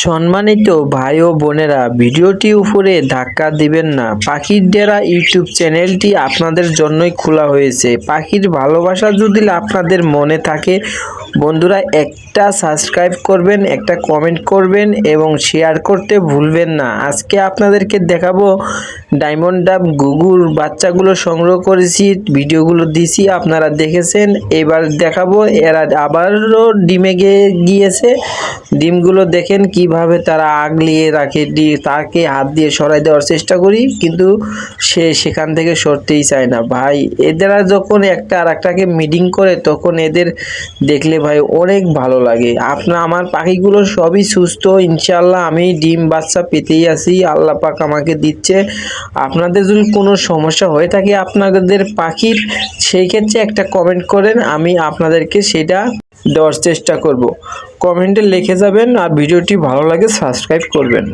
সম্মানিত ভাই ও বোনেরা, ভিডিওটি উপরে ধাক্কা দিবেন না। পাখির ডেরা ইউটিউব চ্যানেলটি আপনাদের জন্যই খোলা হয়েছে। পাখির ভালোবাসা যদি আপনাদের মনে থাকে বন্ধুরা, একটা সাবস্ক্রাইব করবেন, একটা কমেন্ট করবেন এবং শেয়ার করতে ভুলবেন না। আজকে আপনাদেরকে দেখাবো ডায়মন্ড ডাব ঘুঘুর বাচ্চাগুলো সংগ্রহ করেছি, ভিডিওগুলো দিছি, আপনারা দেখেছেন। এবার দেখাবো এরা আবারও ডিমে গিয়েছে। ডিমগুলো দেখেন কিভাবে তারা আগলিয়ে রাখে, তাকে হাত দিয়ে সরাই দেওয়ার চেষ্টা করি কিন্তু সে সেখান থেকে সরতেই চায় না। ভাই এদেরা যখন একটা আর একটাকে মিটিং করে তখন এদের দেখলে ভাই অনেক ভালো লাগে। আমার পাখিগুলো সবই সুস্থ ইনশাআল্লাহ। আমি ডিম বাচ্চা পেতেই আছি, আল্লাহ পাক আমাকে দিচ্ছে। আপনাদের যদি কোনো সমস্যা হয়ে থাকে আপনাদের পাখির, সেই ক্ষেত্রে একটা কমেন্ট করেন, আমি আপনাদেরকে সেটা দেওয়ার চেষ্টা করব। কমেন্টে লিখে যাবেন আর ভিডিওটি ভালো লাগে সাবস্ক্রাইব করবেন।